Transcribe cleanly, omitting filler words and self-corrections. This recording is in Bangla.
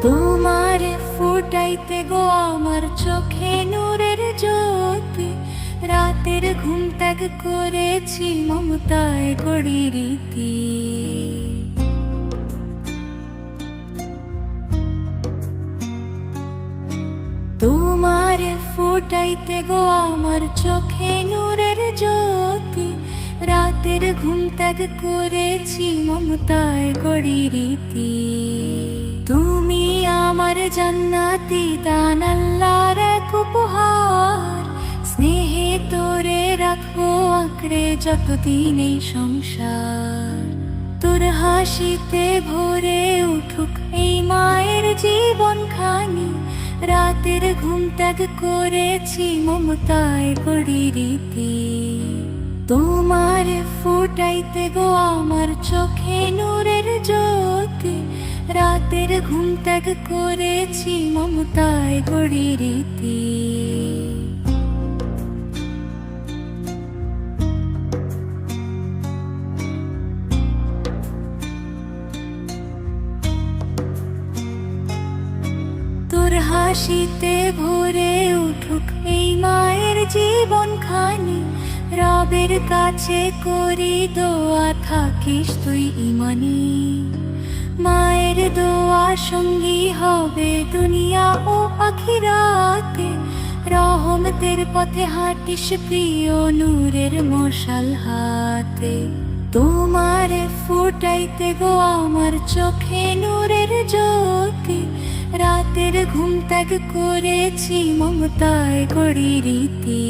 তোমারে ফুটাইতে গো আমার চোখে নূরের জ্যোতি, রাতের ঘুম ত্যাগ করেছি মমতায় গড়ি রীতি। তোমারে ফুটাইতে গো আমার চোখে নূরের জ্যোতি, রাতের ঘুম ত্যাগ করেছি মমতায় গড়ি রীতি। তুমি আমার জান্নাতি দান, আল্লাহর এক উপহার, স্নেহে তোরে রাখবো আঁকড়ে যতদিন এই সংসার। তোর হাসিতে ভরে উঠুক এই মায়ের জীবন খানি, রাতের ঘুম ত্যাগ করেছি মমতায় গড়ি রীতি। তোমার ফুটাইতে গো আমার চোখে নূরের জ্যোতি, রাতের ঘুম ত্যাগ করেছি মমতায় গড়ি রীতি। তোর হাসিতে ভরে উঠুক এই মায়ের জীবন খানি, রবের কাছে করি দোয়া থাকিস তুই ইমানি। মায়ের দোয়া সঙ্গী হবে দুনিয়া ও আখিরাতে, রহমতের পথে হাঁটিস প্রিয় নূরের মশাল হাতে। তোমার ফুটাইতে গো আমার চোখে নূরের জ্যোতি, রাতের ঘুম ত্যাগ করেছি মমতায় গড়ি রীতি।